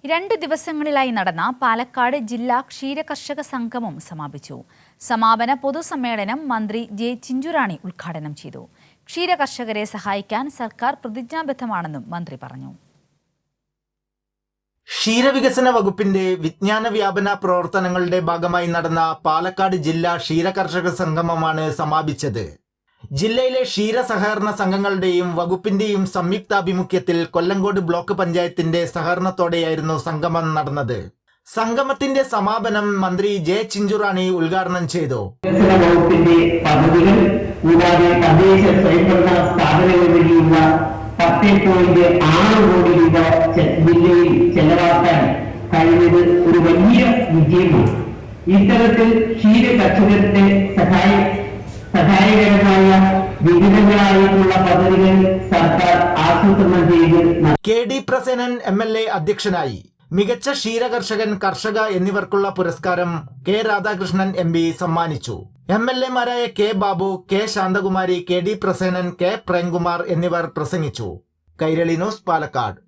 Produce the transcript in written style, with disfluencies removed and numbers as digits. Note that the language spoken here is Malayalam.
2 ദിവസങ്ങളിലായി നടന്ന പാലക്കാട് ജില്ലാ ക്ഷീരകർഷക സംഗമം സമാപിച്ചു. സമാപന പൊതുസമ്മേളനം മന്ത്രി ജെ ചിഞ്ചുറാണി ഉദ്ഘാടനം ചെയ്തു. ക്ഷീരകർഷകരെ സഹായിക്കാൻ സർക്കാർ പ്രതിജ്ഞാബദ്ധമാണെന്നും മന്ത്രി പറഞ്ഞു. ക്ഷീരവികസന വകുപ്പിന്റെ വിജ്ഞാന വ്യാപന പ്രവർത്തനങ്ങളുടെ ഭാഗമായി നടന്ന പാലക്കാട് ജില്ലാ ക്ഷീരകർഷക സംഗമമാണ് സമാപിച്ചത്. ജില്ലയിലെ ക്ഷീര സഹകരണ സംഘങ്ങളുടെയും വകുപ്പിന്റെയും സംയുക്താഭിമുഖ്യത്തിൽ കൊല്ലങ്കോട് ബ്ലോക്ക് പഞ്ചായത്തിന്റെ സഹകരണത്തോടെയായിരുന്നു സംഗമം നടന്നത്. സംഗമത്തിന്റെ സമാപനം മന്ത്രി ജെ ചിഞ്ചുറാണി ഉദ്ഘാടനം ചെയ്തു. വകുപ്പിന്റെ പദ്ധതികൾ കൂടാതെ തദ്ദേശ സ്വയംഭരണ സ്ഥാപനങ്ങൾ വഴിയുള്ള 10.6 കോടി രൂപ ജില്ലയിൽ ചെലവാക്കാൻ കഴിഞ്ഞത് ഒരു വലിയ വിജയമാണ്. ഇത്തരത്തിൽ ക്ഷീര കർഷകരുടെ സഹായകരമായ വിവിധങ്ങളായിട്ടുള്ള പദ്ധതികൾ സർക്കാർ ആസൂത്രണം ചെയ്ത് കെ.ഡി. പ്രസേനൻ എം.എൽ.എ. അധ്യക്ഷനായി. മികച്ച ക്ഷീരകർഷകൻ, കർഷക എന്നിവർക്കുള്ള പുരസ്കാരം കെ. രാധാകൃഷ്ണൻ എം.പി. സമ്മാനിച്ചു. എം.എൽ.എമാരായ K. Babu, K. Shanthakumari, KD. Prasenan, K. Premkumar എന്നിവർ പ്രസംഗിച്ചു. കൈരളി ന്യൂസ്, പാലക്കാട്.